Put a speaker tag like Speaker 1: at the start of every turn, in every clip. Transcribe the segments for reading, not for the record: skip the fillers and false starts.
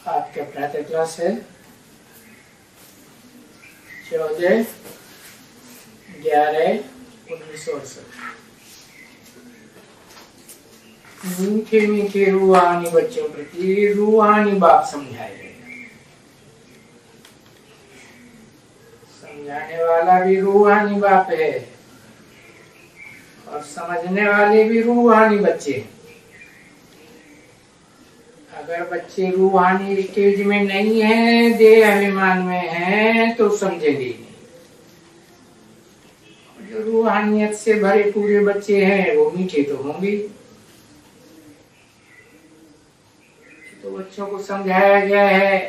Speaker 1: आपका प्रातः क्लास है 14/11/1968। मीठे मीठे रूहानी बच्चों प्रति रूहानी बात समझाए गए। समझाने वाला भी रूहानी बाप है और समझने वाले भी रूहानी बच्चे हैं। अगर बच्चे रूहानी स्टेज में नहीं है, देह अभिमान में है, तो समझेंगे नहीं। जो रूहानियत से भरे पूरे बच्चे हैं वो मीठे तो होंगे। तो बच्चों को समझाया गया है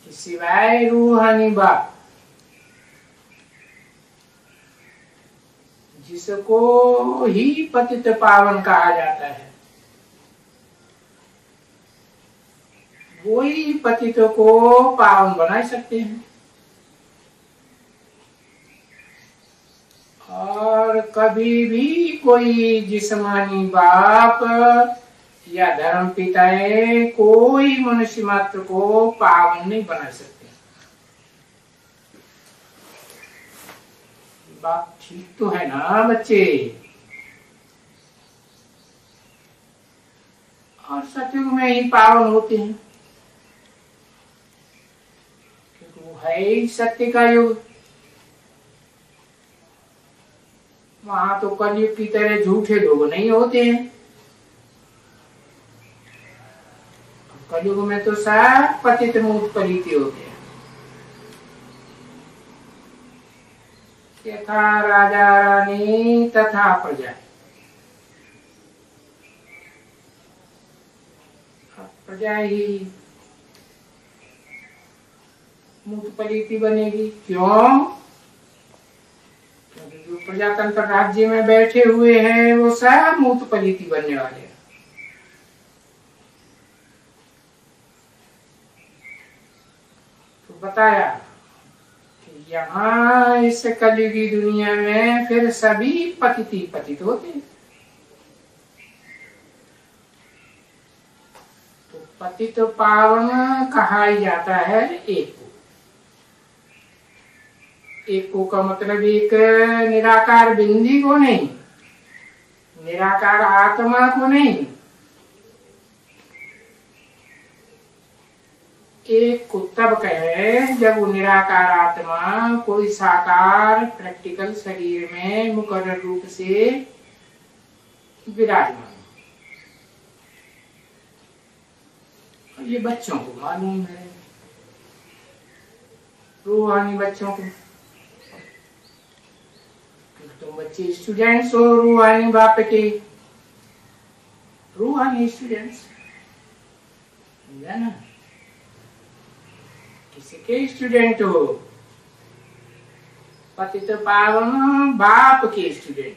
Speaker 1: कि सिवाय रूहानी बाप जिसको ही पतित पावन कहा जाता है, वही पतितों को पावन बना सकते हैं। और कभी भी कोई जिस्मानी बाप या धर्म पिताएं कोई मनुष्य मात्र को पावन नहीं बना सकते। बात ठीक तो है ना बच्चे? और सतयुग में ही पावन होते हैं, क्योंकि वो है ही सत्य का युग। वहां तो कलयुग की तरह झूठे लोग नहीं होते हैं। कलयुग में तो सब पतित मूत पलीति होते हैं। यथा राजा रानी तथा प्रजा। प्रजा ही मूत पलीति बनेगी। क्यों? क्योंकि जो प्रजातंत्र राज्य में बैठे हुए हैं वो सब मूत पलीति बनने वाले हैं। तो बताया कि यहाँ इस कलयुगी दुनिया में फिर सभी पतित होते हैं। तो पतित पावन कहा जाता है एक को। एक को का मतलब एक निराकार बिंदी को नहीं, निराकार आत्मा को नहीं, एक को तब कहे जब वो निराकार आत्मा कोई साकार प्रैक्टिकल शरीर में मुकर्रर रूप से विराजमान। ये बच्चों को मालूम है, रूहानी बच्चों को। तुम बच्चे स्टूडेंट्स हो रूहानी बाप के, रूहानी स्टूडेंट्स ना, किसके स्टूडेंट हो? पतित पावन बाप के स्टूडेंट।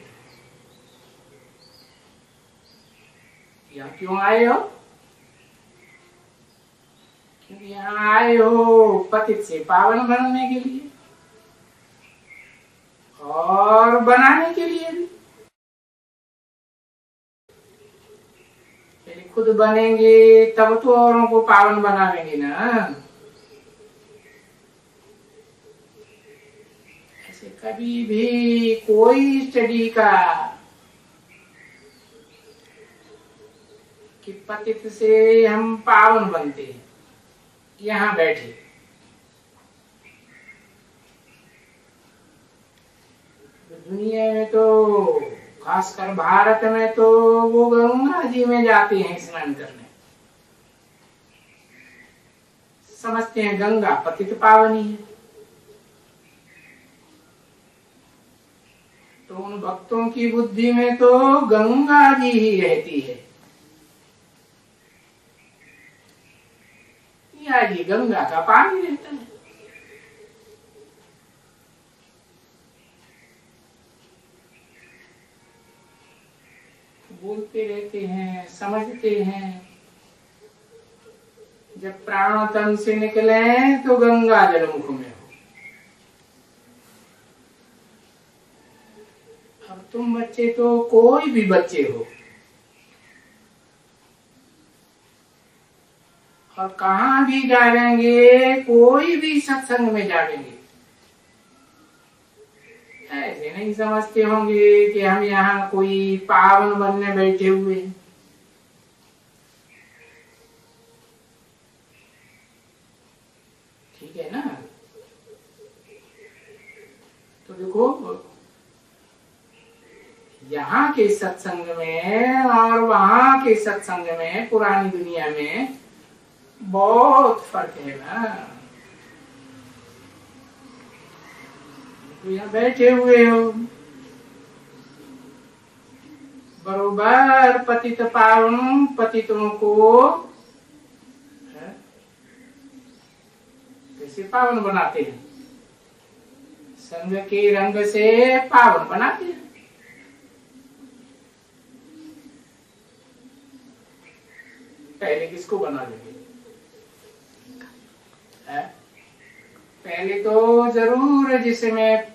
Speaker 1: यहाँ क्यों आए हो? क्योंकि यहाँ आए हो पतित से पावन बनने के लिए और बनाने के लिए भी। पहले खुद बनेंगे तब तो औरों को पावन बनाएंगे ना। ऐसे कभी भी कोई स्टडी का कि पतित से हम पावन बनते हैं यहाँ बैठे। दुनिया में तो खासकर भारत में तो वो गंगा जी में जाते हैं स्नान करने। समझते हैं गंगा पतित पावनी है। तो उन भक्तों की बुद्धि में तो गंगा जी ही रहती है। या जी गंगा का पानी रहता है। बोलते रहते हैं, समझते हैं। जब प्राण तन से निकले तो गंगा जल मुख में हो। अब तुम बच्चे तो कोई भी बच्चे हो, और कहाँ भी जाएंगे, कोई भी सत्संग में जाएंगे, ऐसे नहीं समझते होंगे कि हम यहाँ कोई पावन बनने बैठे हुए हैं। ठीक है ना। तो देखो, यहाँ के सत्संग में और वहां के सत्संग में, पुरानी दुनिया में बहुत फर्क है ना। तो यहाँ बैठे हुए हो, बरोबर पतित पावन पतितों को कैसे पावन बनाते हैं, संग के रंग से पावन बनाते हैं। पहले किसको बना देंगे? पहले तो जरूर जिसमें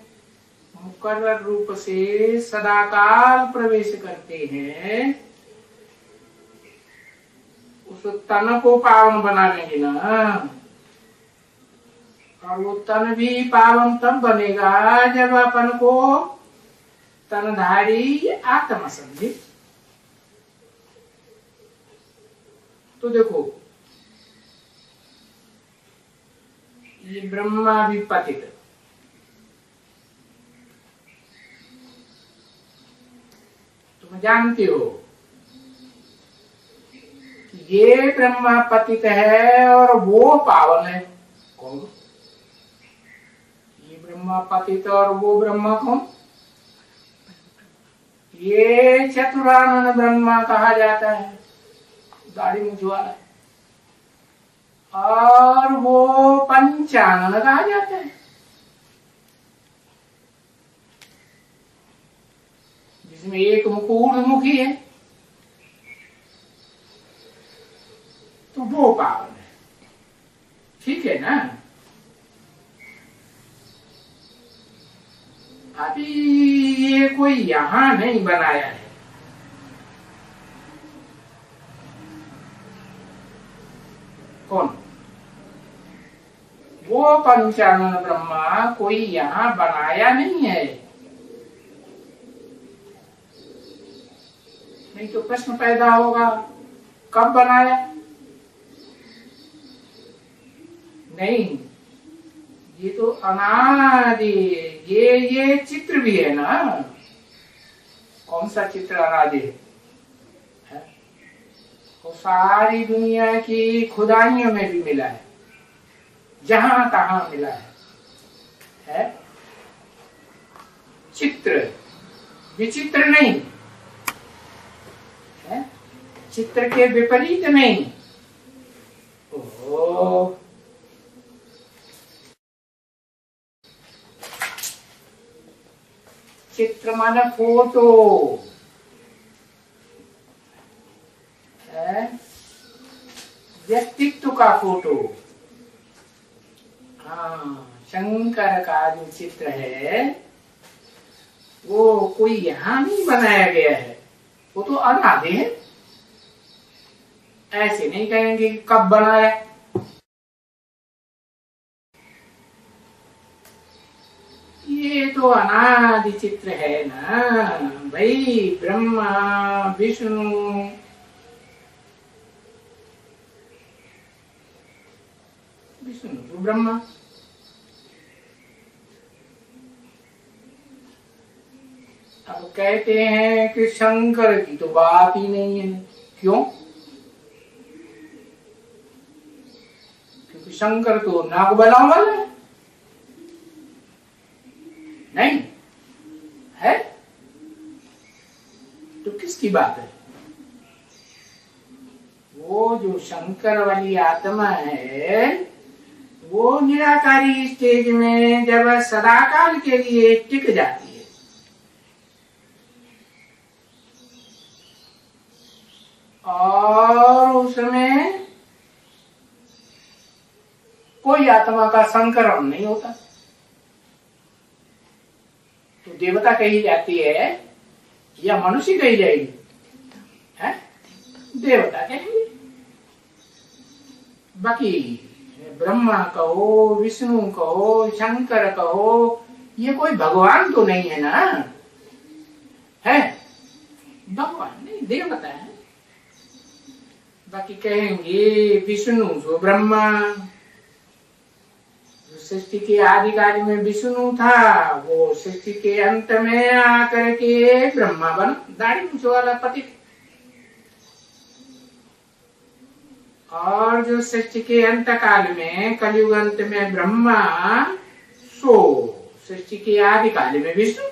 Speaker 1: मुकर्रर रूप से सदाकाल प्रवेश करते हैं, उस तन को पावन बना लेंगे ना। और वो तन भी पावन तब बनेगा जब अपन को तनधारी आत्मा समझे। तो देखो, ये ब्रह्मा भी पतित, तुम जानते हो कि ये ब्रह्मा पतित है और वो पावन है। कौन? ये ब्रह्मा पतित और वो ब्रह्मा कौन? ये चतुरानन ब्रह्मा कहा जाता है, दाढ़ी मूंछ वाला, और वो पंचानन कहा जाता है, जिसमें एक मुखी है। तो वो पावन है। ठीक है ना। अभी ये कोई यहां नहीं बनाया है, कौन? वो पंचानन ब्रह्मा कोई यहां बनाया नहीं है। नहीं तो प्रश्न पैदा होगा, कब बनाया? नहीं, ये तो अनादि, ये चित्र भी है ना। कौन सा चित्र अनादि है? वो सारी दुनिया की खुदाइयों में भी मिला है, जहां तहां मिला है? चित्र, विचित्र नहीं है, चित्र के विपरीत नहीं। ओह, चित्र माने फोटो है, व्यक्तित्व का फोटो। हाँ, शंकर का जो चित्र है वो कोई यहां नहीं बनाया गया है, वो तो अनादि है। ऐसे नहीं कहेंगे कब बनाया। ये तो अनादि चित्र है ना भाई। ब्रह्मा विष्णु, विष्णु तो ब्रह्मा, अब कहते हैं कि शंकर की तो बात ही नहीं है। क्यों? क्योंकि शंकर तो नाग बलाओं वाला है। नहीं है तो किसकी बात है? वो जो शंकर वाली आत्मा है वो निराकारी स्टेज में जब सदाकाल के लिए टिक जाती है, और उसमें कोई आत्मा का संकरण नहीं होता, तो देवता कही जाती है या मनुष्य कही जाएगी? है? देवता कहेंगे। बाकी ब्रह्मा कहो, विष्णु कहो, शंकर कहो, ये कोई भगवान तो नहीं है ना, है भगवान नहीं, देवता है। बाकी कहेंगे विष्णु जो ब्रह्मा, सृष्टि के आदिकाल में विष्णु था, वो सृष्टि के अंत में आकर के ब्रह्मा बन, दाढ़ी मूंछ वाला पति। और जो सृष्टि के अंत काल में, कलयुग अंत में ब्रह्मा, सो सृष्टि के आदिकाल में विष्णु।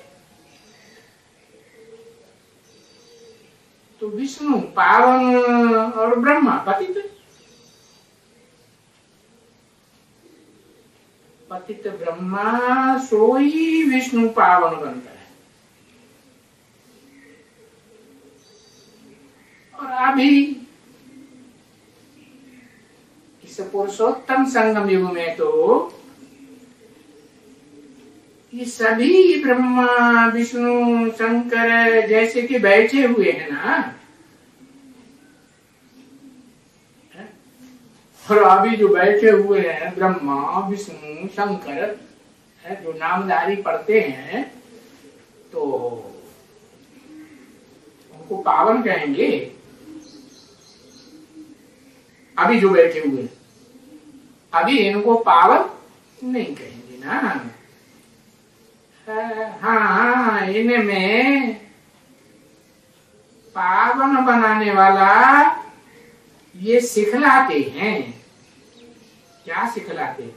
Speaker 1: तो विष्णु पावन और ब्रह्मा पतित। पतित ब्रह्मा सोई विष्णु पावन बनता है। और अभी इस पुरुषोत्तम संगम युग में तो ये सभी ब्रह्मा विष्णु शंकर जैसे कि बैठे हुए हैं ना, और अभी जो बैठे हुए हैं ब्रह्मा विष्णु शंकर है, जो नामधारी पढ़ते हैं, तो उनको पावन कहेंगे। अभी जो बैठे हुए, अभी इनको पावन नहीं कहेंगे ना। हाँ, इनमें पावन बनाने वाला ये सिखलाते हैं। क्या सिखलाते हैं?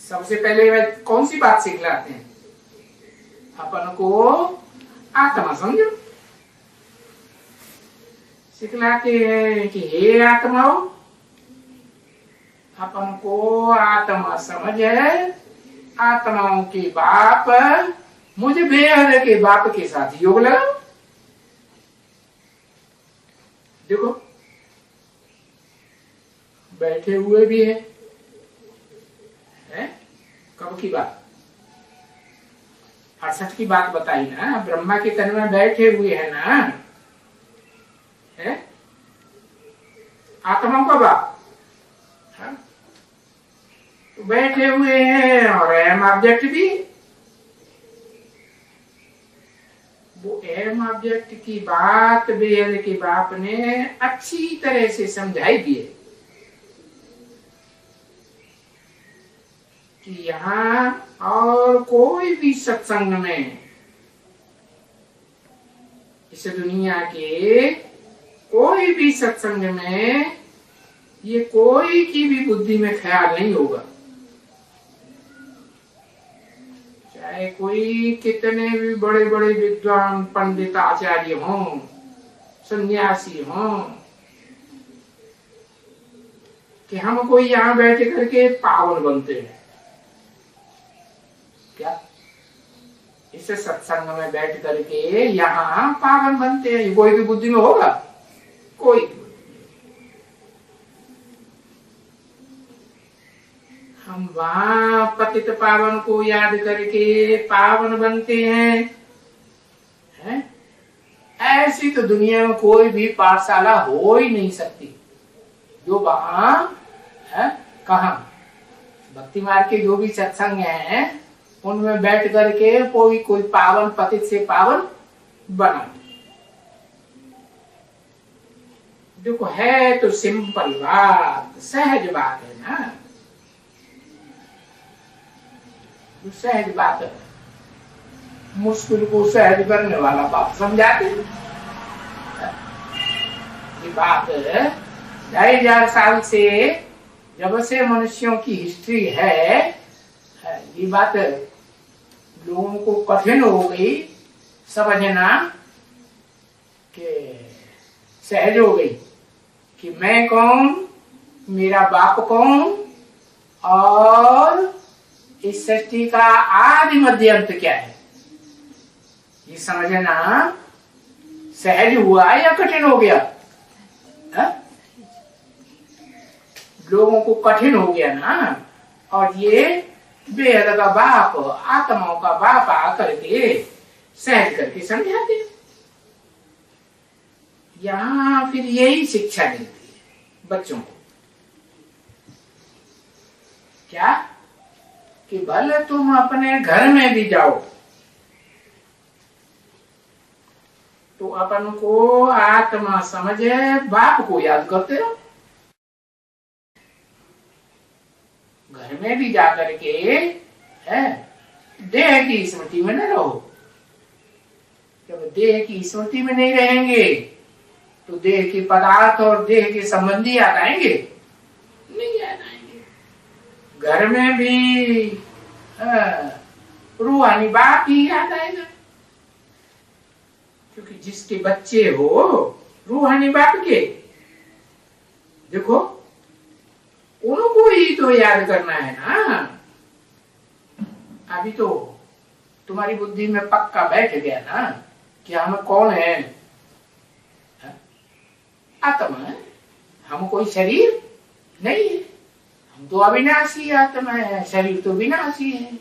Speaker 1: सबसे पहले वे कौन सी बात सिखलाते हैं? अपन को आत्मा समझो। सिखलाते हैं कि हे आत्माओ, अपन को आत्मा समझ है, आत्माओं के बाप, मुझे बेहद के बाप के साथ योग लगाओ। देखो बैठे हुए भी है? कब की बात? 68 की बात बताई ना, ब्रह्मा के तन में बैठे हुए है ना, है आत्माओं का बाप। तो बैठे हुए हैं और एम ऑब्जेक्ट भी, वो एम ऑब्जेक्ट की बात बेहद के बाप ने अच्छी तरह से समझाई दी है कि यहाँ और कोई भी सत्संग में, इस दुनिया के कोई भी सत्संग में, ये कोई की भी बुद्धि में ख्याल नहीं होगा, चाहे कोई कितने भी बड़े बड़े विद्वान पंडित आचार्य हों, सन्यासी हों, कि हम कोई यहाँ बैठ करके पावन बनते हैं। क्या इस सत्संग में बैठ करके यहाँ पावन बनते हैं? कोई भी बुद्धि में होगा? कोई। हम वहां पतित पावन को याद करके पावन बनते हैं, हैं? ऐसी तो दुनिया में कोई भी पाठशाला हो ही नहीं सकती जो वहां है। कहा भक्ति मार्ग के जो भी सत्संग हैं उनमें बैठ करके कोई पावन पतित से पावन बना। देखो है तो सिंपल बात, सहज बात है ना, सहज बात है। मुश्किल को सहज करने वाला बात समझाते हैं। ये बात 2,500 साल से जब से मनुष्यों की हिस्ट्री है, ये बात लोगों को कठिन हो गई समझना, कि सहज हो गई कि मैं कौन, मेरा बाप कौन, और इस सृष्टि का आदि मध्य अंत क्या है। ये समझना सहज हुआ या कठिन हो गया? लोगों को कठिन हो गया ना। और ये बेहद का बाप, आत्माओं का बाप आकर के सहज करके समझाते। यहाँ फिर यही शिक्षा मिलती है बच्चों को। क्या कि भले तुम अपने घर में भी जाओ तो अपन को आत्मा समझे बाप को याद करते रहो। घर में भी जाकर के है देह की स्मृति में न रहो। जब देह की स्मृति में नहीं रहेंगे तो देह के पदार्थ और देह के संबंधी याद आएंगे? नहीं याद आएंगे। घर में भी रूहानी बाप ही याद आएगा, क्योंकि जिसके बच्चे हो रूहानी बाप के, देखो उनको ही तो याद करना है ना। अभी तो तुम्हारी बुद्धि में पक्का बैठ गया ना कि हम कौन है? आत्मा है, हम कोई शरीर नहीं है। हम तो अविनाशी आत्मा है, शरीर तो विनाशी है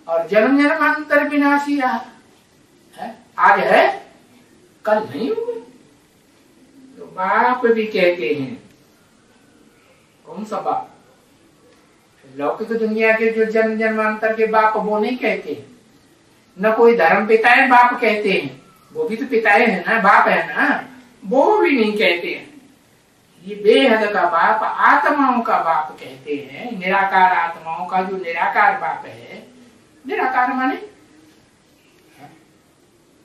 Speaker 1: और जन्म जन्मांतर विनाशी है। आज है कल नहीं होगा। तो बाप भी कहते हैं, कौन सा बाप? लौकिक दुनिया के जो जन्म जन्मांतर के बाप वो नहीं कहते, न कोई धर्म पिताएं बाप कहते हैं, वो भी तो पिताएं है ना, बाप है ना, वो भी नहीं कहते हैं। ये बेहद का बाप, आत्माओं का बाप कहते हैं। निराकार आत्माओं का जो निराकार बाप है, निराकार माने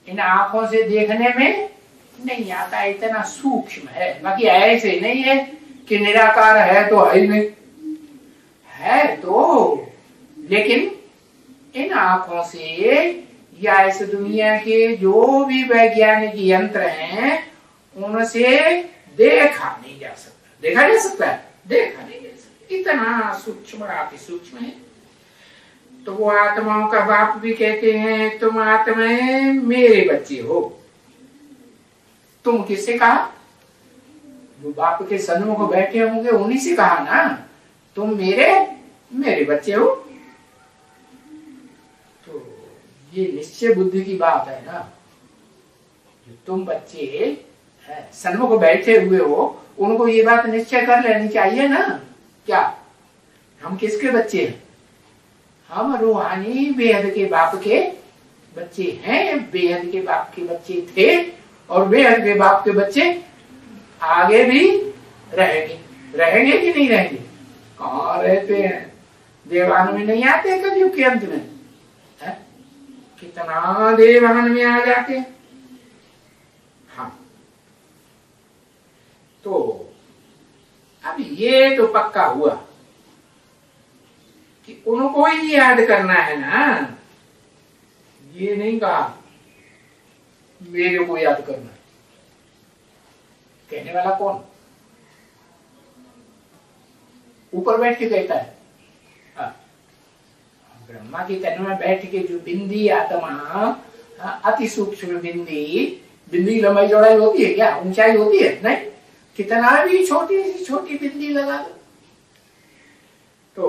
Speaker 1: इन आंखों से देखने में नहीं आता, इतना सूक्ष्म है। बाकी ऐसे नहीं है कि निराकार है तो है ही नहीं, है तो, लेकिन इन आंखों से या इस दुनिया के जो भी वैज्ञानिक यंत्र हैं उनसे देखा नहीं जा सकता। देखा जा सकता है? देखा नहीं जा सकता, इतना सूक्ष्म, अति सूक्ष्म है। तो वो आत्माओं का बाप भी कहते हैं, तुम आत्माएं मेरे बच्चे हो। तुम किससे कहा? जो बाप के सन्मुख बैठे होंगे उन्हीं से कहा ना, तुम मेरे बच्चे हो। तो ये निश्चय बुद्धि की बात है ना। जो तुम बच्चे सन्मुख बैठे हुए हो उनको ये बात निश्चय कर लेनी चाहिए ना। क्या हम किसके बच्चे हैं? हम रूहानी बेहद के बाप के बच्चे हैं। बेहद के बाप के बच्चे थे और बेहद के बाप के बच्चे आगे भी रहेंगे। रहेंगे कि नहीं रहेंगे? कहाँ रहते हैं? देवान में नहीं आते कलयुग के अंत में? कितना देवान में आ जाते हैं। हाँ, तो अब ये तो पक्का हुआ कि उनको ही याद करना है ना। ये नहीं कहा मेरे को याद करना। कहने वाला कौन? ऊपर बैठ के कहता है। ब्रह्मा की तन में बैठ के जो बिंदी आत्मा, अति सूक्ष्म बिंदी लंबाई चौड़ाई होती है क्या? ऊंचाई होती है? नहीं। कितना भी छोटी सी छोटी बिंदी लगा दो तो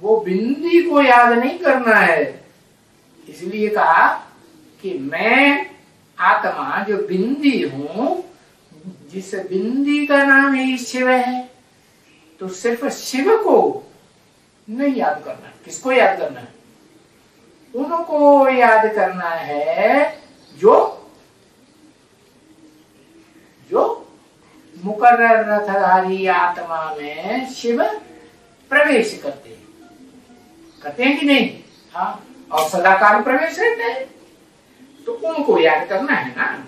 Speaker 1: वो बिंदी को याद नहीं करना है। इसलिए कहा कि मैं आत्मा जो बिंदी हूं, जिस बिंदी का नाम ही शिव है, तो सिर्फ शिव को नहीं याद करना। किसको याद करना है? उनको याद करना है जो मुकर्रर रथधारी आत्मा में शिव प्रवेश करते हैं कि नहीं? हाँ, और सदाकाल प्रवेश रहते हैं, तो उनको याद करना है ना।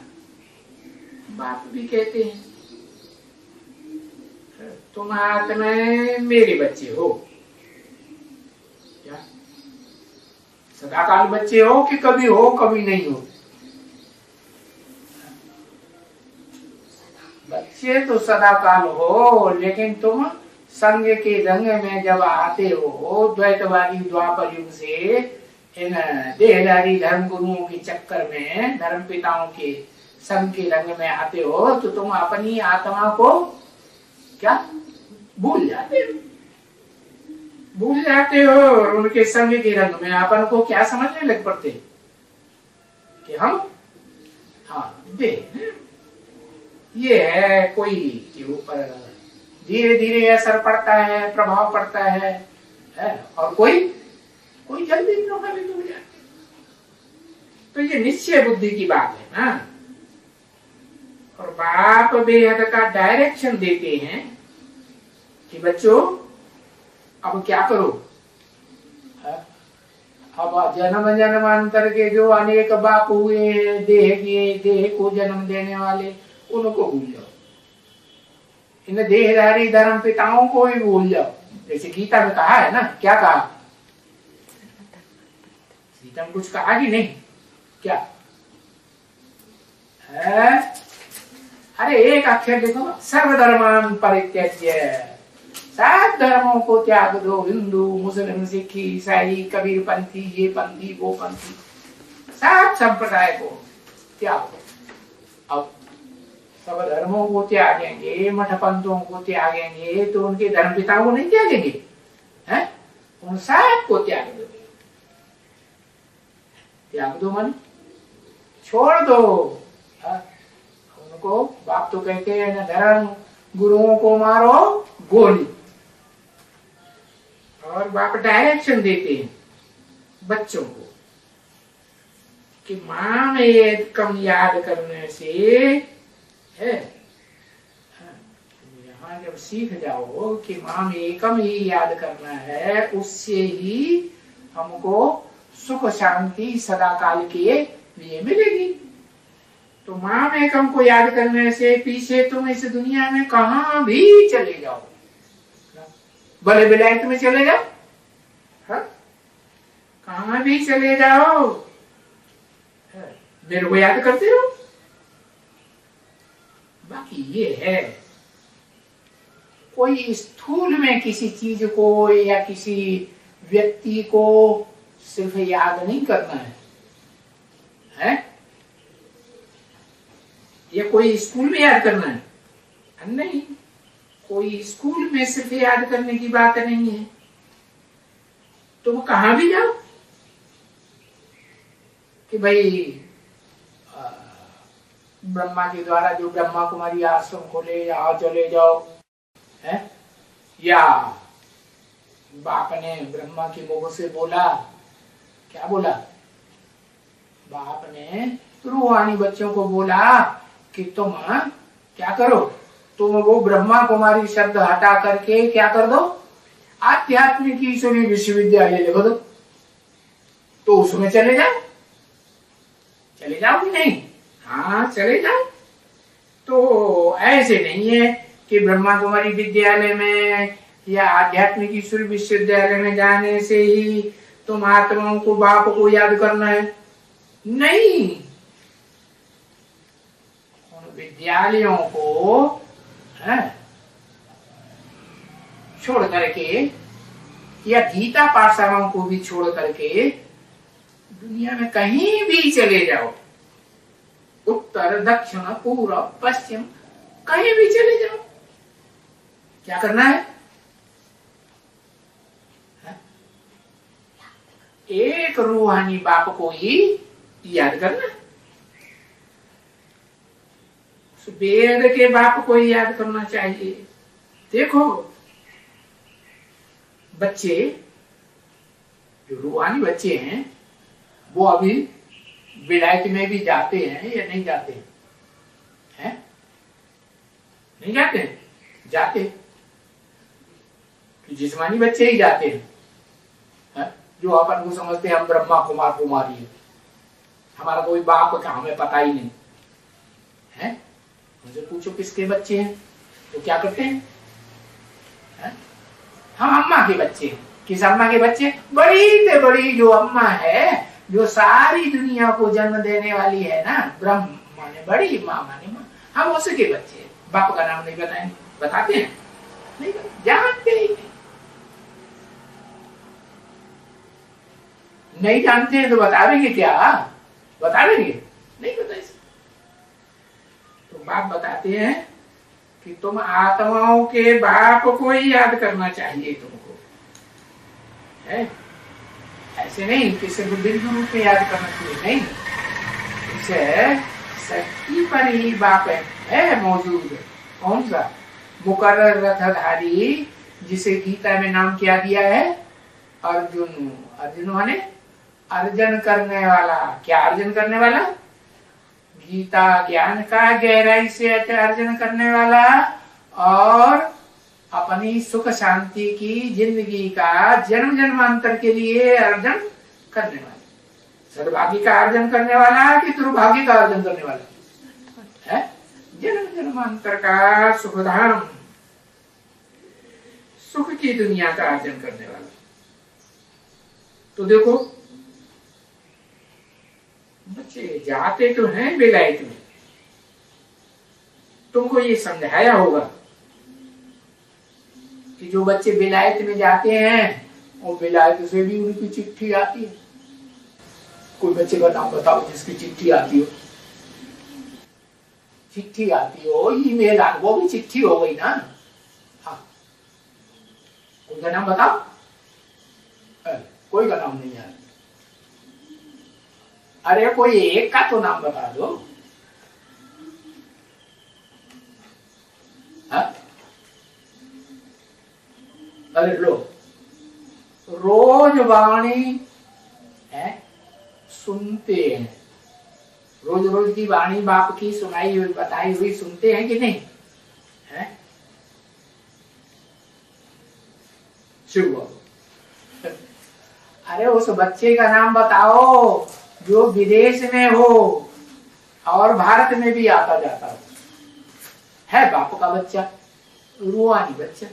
Speaker 1: बाप भी कहते हैं तुम आत्मा मेरे बच्चे हो। क्या सदाकाल बच्चे हो कि कभी हो कभी नहीं हो? बच्चे तो सदाकाल हो, लेकिन तुम संग के रंग में जब आते हो, द्वैतवादी द्वापर युग से इन देहधारी धर्म गुरुओं के चक्कर में, धर्म पिताओं के संग के रंग में आते हो, तो तुम अपनी आत्मा को क्या भूल जाते हो और उनके संग के रंग में अपन को क्या समझने लग पड़ते कि हम ये है कोई के ऊपर धीरे धीरे असर पड़ता है, प्रभाव पड़ता है, और कोई कोई जल्दी प्रभावित हो जाता है। तो ये निश्चय बुद्धि की बात है ना। और बाप बेहद का डायरेक्शन देते हैं कि बच्चों अब क्या करो। अब जन्म जन्मांतर के जो अनेक बाप हुए हैं, देह को जन्म देने वाले, उनको भूल जाओ। इन देहधारी धर्म पिताओं को भी भूल जाओ। जैसे गीता में कहा है ना, क्या कहा गीता में? कुछ कहा कि नहीं? क्या है? अरे एक अक्षर देखो, सर्वधर्मान परित्यज्य, सब धर्मों को त्याग दो। हिंदू, मुस्लिम, सिख, ईसाई, कबीर पंथी, ये पंथी, वो पंथी, सब संप्रदाय को त्याग दो। अब सब धर्मों को त्यागेंगे, मठ पंथों को त्यागेंगे, तो उनके धर्म पिताओं को नहीं त्यागेंगे? हैं? उन सब को त्याग दो। त्याग दो मन छोड़ दो। उनको बाप तो कहते हैं ना, धर्म गुरुओं को मारो गोली। और बाप डायरेक्शन देते हैं बच्चों को कि मां में एकम याद करने से है। यहाँ जब सीख जाओ कि मां में एकम ही याद करना है, उससे ही हमको सुख शांति सदा काल के लिए मिलेगी। तो मां में एकम को याद करने से पीछे तुम इस दुनिया में कहां भी चले जाओ, भले विलायत में चले जाओ, कहां भी चले जाओ, मेरे को याद करते रहो। बाकी ये है, कोई स्थूल में किसी चीज को या किसी व्यक्ति को सिर्फ याद नहीं करना है? या कोई स्कूल में याद करना है? नहीं, कोई स्कूल में सिर्फ याद करने की बात नहीं है। तुम कहां भी जाओ कि भाई ब्रह्मा के द्वारा जो ब्रह्मा कुमारी आश्रम खोले, यहाँ चले जाओ, है? या बाप ने ब्रह्मा के मुख से बोला, क्या बोला? बाप ने रूहानी बच्चों को बोला कि तुम क्या करो, तुम वो ब्रह्मा कुमारी शब्द हटा करके क्या कर दो, आध्यात्मिक ईश्वरीय विश्वविद्यालय लिख दो। तो उसमें चले जाओ, चले जाओ कि नहीं? हाँ चले जाओ। तो ऐसे नहीं है कि ब्रह्मा कुमारी विद्यालय में या आध्यात्मिक ईश्वरीय विश्वविद्यालय में जाने से ही तुम आत्माओं को, बाप को याद करना है। नहीं, उन विद्यालयों को छोड़ करके या गीता पाठशालाओं को भी छोड़ करके दुनिया में कहीं भी चले जाओ, उत्तर दक्षिण पूर्व पश्चिम कहीं भी चले जाओ, क्या करना है? एक रूहानी बाप को ही याद करना, वेद के बाप को ही याद करना चाहिए। देखो बच्चे, जो रूहानी बच्चे हैं, वो अभी विलायत में भी जाते हैं या नहीं जाते हैं? नहीं जाते? जाते। जिस्मानी बच्चे ही जाते हैं, जो अपन को समझते हैं हम ब्रह्मा कुमार कुमारी है, हमारा कोई बाप का हमें पता ही नहीं है। मुझे पूछो किसके बच्चे हैं तो क्या करते हैं? हम अम्मा के बच्चे हैं। किस अम्मा के बच्चे? बड़ी से बड़ी जो अम्मा है, जो सारी दुनिया को जन्म देने वाली है ना, ब्रह्म माने बड़ी, माँ माने माँ, हम उसके बच्चे हैं। बाप का नाम नहीं बताएंगे? बताते हैं? नहीं, जानते ही नहीं जानते हैं तो बता देंगे क्या? बता देंगे? नहीं बता। तो बाप बताते हैं कि तुम आत्माओं के बाप को ही याद करना चाहिए तुमको, है? ऐसे नहीं कि सिर्फ बिंदु रूप में याद करना चाहिए, नहीं। इसे शक्ति पर ही बाप है मौजूद। कौन सा? मुकर्रर रथधारी, जिसे गीता में नाम क्या दिया है? अर्जुन। अर्जुन माने अर्जन करने वाला। क्या अर्जन करने वाला? गीता ज्ञान का गहराई से अर्जन करने वाला और अपनी सुख शांति की जिंदगी का जन्म जन्मांतर के लिए अर्जन करने वाला। सद्भाग्य का अर्जन करने वाला कि दुर्भाग्य का अर्जन करने वाला है? जन्म जन्मांतर का सुखधाम, सुख की दुनिया का अर्जन करने वाला। तो देखो, बच्चे जाते तो हैं बेलायत में, तुमको ये समझाया होगा कि जो बच्चे बेलायत में जाते हैं और बेलायत से भी उनकी चिट्ठी आती है। कोई बच्चे का नाम बताओ जिसकी चिट्ठी आती हो। चिट्ठी आती हो, ईमेल आ, वो भी चिट्ठी हो गई ना। हाँ, कोई का नाम बताओ। कोई का नाम नहीं है। अरे कोई एक का तो नाम बता दो। हाँ? अरे लो, रोज वाणी है सुनते हैं। रोज रोज की वाणी बाप की सुनाई हुई बताई हुई सुनते हैं कि नहीं? है शुभ। अरे उस बच्चे का नाम बताओ जो विदेश में हो और भारत में भी आता जाता हो। है बाप का बच्चा, रूहानी बच्चा।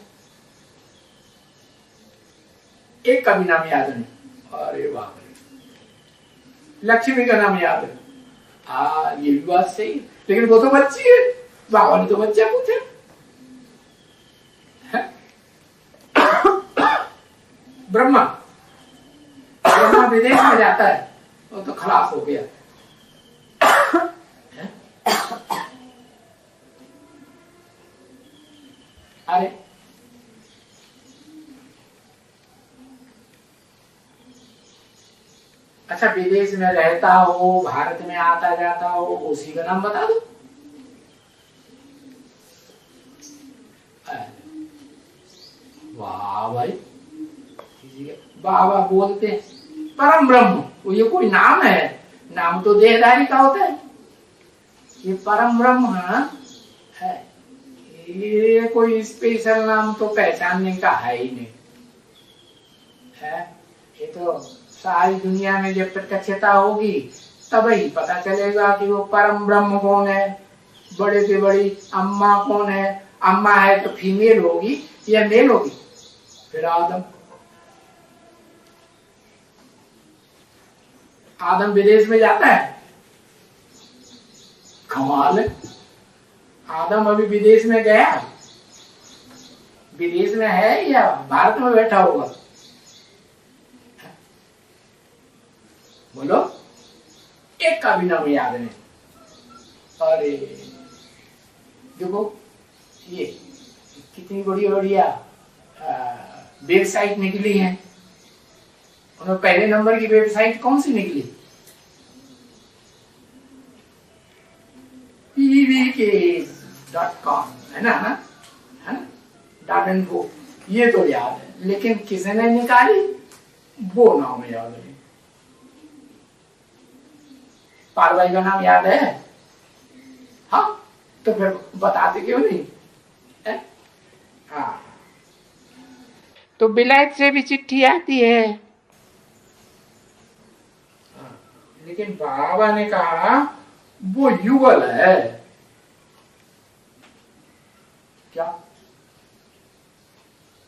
Speaker 1: एक का भी नाम याद नहीं। अरे बाप रे, लक्ष्मी का नाम याद है। ये भी बात सही, लेकिन वो तो बच्ची है, बाबा ने तो बच्चा पूछा। ब्रह्मा, ब्रह्मा विदेश में जाता है, वो तो खलास हो गया। अरे अच्छा, विदेश में रहता हो, भारत में आता जाता हो, उसी का नाम बता दो। वाह भाई, बाबा बोलते हैं परम ब्रह्म। वो ये कोई नाम है? नाम तो देहधारी का होता है। ये परम ब्रह्म है, ये कोई स्पेशल नाम तो पहचानने का है ही नहीं है। ये तो सारी दुनिया में जब प्रत्यक्षता होगी तब ही पता चलेगा कि वो परम ब्रह्म कौन है। बड़े से बड़ी अम्मा कौन है? अम्मा है तो फीमेल होगी या मेल होगी? फिर आदम। आदम विदेश में जाता है, कमाल है। आदम अभी विदेश में गया? विदेश में है या भारत में बैठा होगा? बोलो, एक का भी नाम याद नहीं। अरे देखो, ये कितनी बढ़िया बढ़िया वेबसाइट निकली है। उन्होंने पहले नंबर की वेबसाइट कौन सी निकली? pvk.com है ना? है ना? .info, ये तो याद है, लेकिन किसने निकाली वो नाम याद नहीं। पारवाई का नाम याद है? हाँ, तो फिर बताते क्यों नहीं है? हाँ, तो बिलायत से भी चिट्ठी आती है। लेकिन बाबा ने कहा वो युगल है। क्या?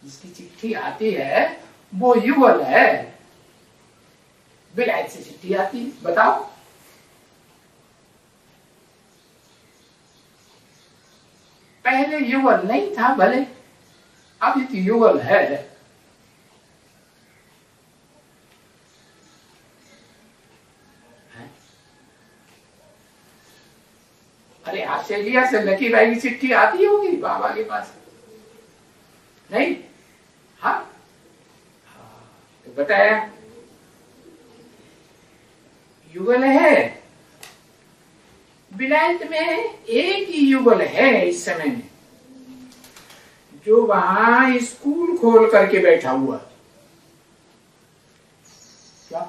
Speaker 1: जिसकी चिट्ठी आती है वो युगल है। बिलायत से चिट्ठी आती है, बताओ। पहले युगल नहीं था भले, अभी तो युगल है। अरे ऑस्ट्रेलिया से लकी भाई की चिट्ठी आती होगी बाबा के पास, नहीं? हाँ, तो बताया युगल है। विलायत में एक ही युगल है इस समय में, जो वहां स्कूल खोल करके बैठा हुआ, क्या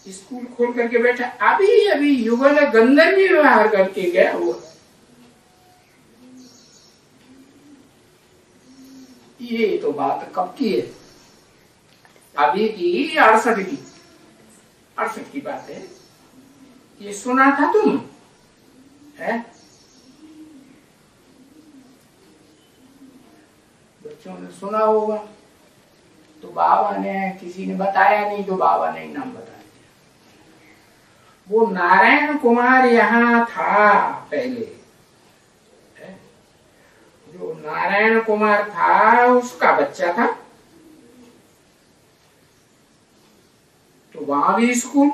Speaker 1: स्कूल खोल करके बैठा, अभी अभी युगल गंधर्वी व्यवहार करके गया हुआ। ये तो बात कब की है? अभी की 68 की बात है। ये सुना था तुम है? बच्चों ने सुना होगा, तो बाबा ने, किसी ने बताया नहीं तो बाबा ने नाम बताया। वो नारायण कुमार यहाँ था पहले, जो नारायण कुमार था उसका बच्चा था, तो वहां भी स्कूल,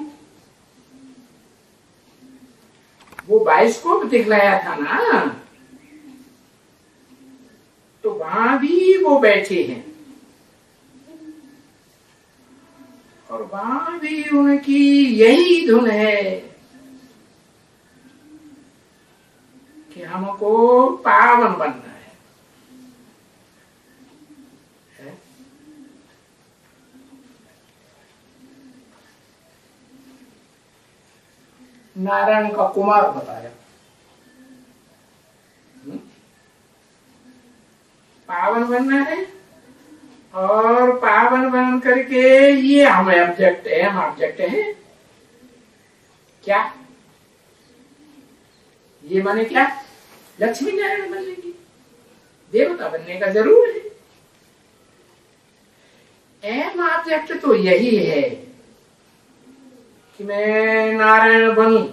Speaker 1: वो बाइस्कोप दिखलाया था ना, तो वहां भी वो बैठे हैं और वहां भी उनकी यही धुन है कि हमको पावन बनना है। नारायण का कुमार बताया, पावन बनना है, और पावन बन करके ये हम ऑब्जेक्ट है, हम ऑब्जेक्ट है। क्या ये माने क्या? लक्ष्मी नारायण बनने की, देवता बनने का जरूर है। एम ऑब्जेक्ट तो यही है कि मैं नारायण बनूं।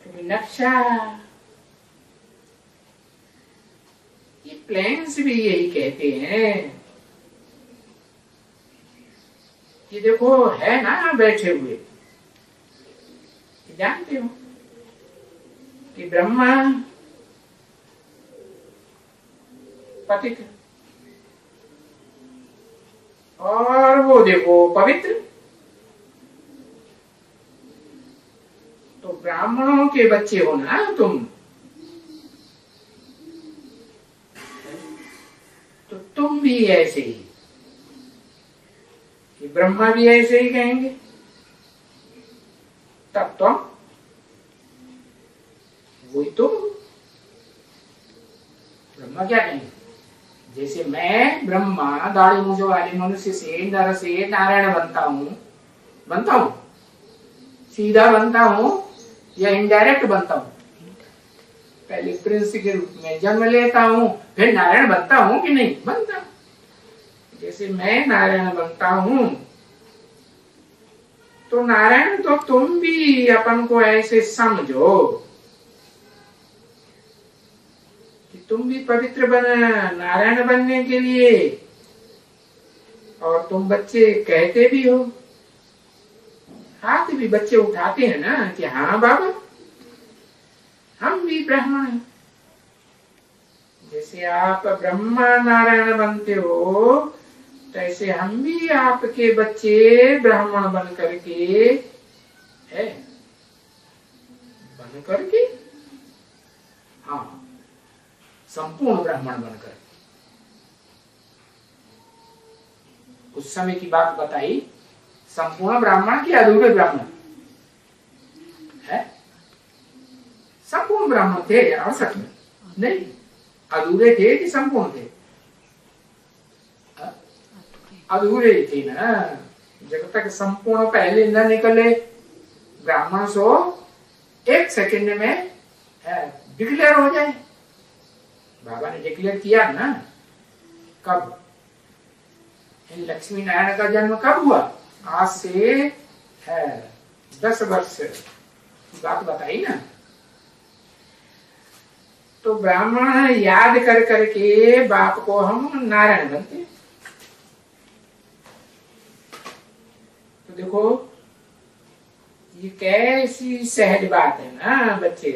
Speaker 1: कभी नक्शा, ये प्लेन्स भी यही कहते हैं कि देखो है ना बैठे हुए, जानते हो कि ब्रह्मा पतित और वो देखो पवित्र, तो ब्राह्मणों के बच्चे हो ना तुम, तो तुम भी ऐसे ही, कि ब्रह्मा भी ऐसे ही कहेंगे, तब तो वही तो ब्रह्मा क्या कहेंगे? जैसे मैं ब्रह्मा दाढ़ी मूंछ वाले मनुष्य से, नर से नारायण बनता हूं, सीधा बनता हूं या इनडायरेक्ट बनता हूं? पहले प्रिंस के रूप में जन्म लेता हूं, फिर नारायण बनता हूं कि नहीं बनता? जैसे मैं नारायण बनता हूं, तो नारायण तो तुम भी अपन को ऐसे समझो कि तुम भी पवित्र बना नारायण बनने के लिए, और तुम बच्चे कहते भी हो, हाथ भी बच्चे उठाते हैं ना कि हाँ बाबा हम भी ब्राह्मण हैं। जैसे आप ब्रह्मा नारायण बनते हो, तैसे हम भी आपके बच्चे ब्राह्मण बन करके हाँ संपूर्ण ब्राह्मण बनकर। उस समय की बात बताई, संपूर्ण ब्राह्मण की अधूरे ब्राह्मण है? संपूर्ण ब्राह्मण थे 68 में, नहीं अधूरे थे कि संपूर्ण थे? अधूरे थे ना। जब तक संपूर्ण पहले न निकले ब्राह्मण सो 1 सेकंड में डिक्लेयर हो जाए। बाबा ने डिक्लेयर किया ना, कब? इन लक्ष्मी नारायण का जन्म कब हुआ? आज से 10 वर्ष की बात बताई ना। तो ब्राह्मण याद कर करके बाप को हम नारायण बनते। तो देखो ये कैसी सहज बात है ना बच्चे,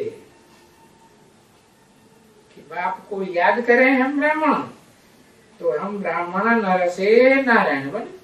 Speaker 1: कि बाप को याद करें हम ब्राह्मण, तो हम ब्राह्मण नर से नारायण बने।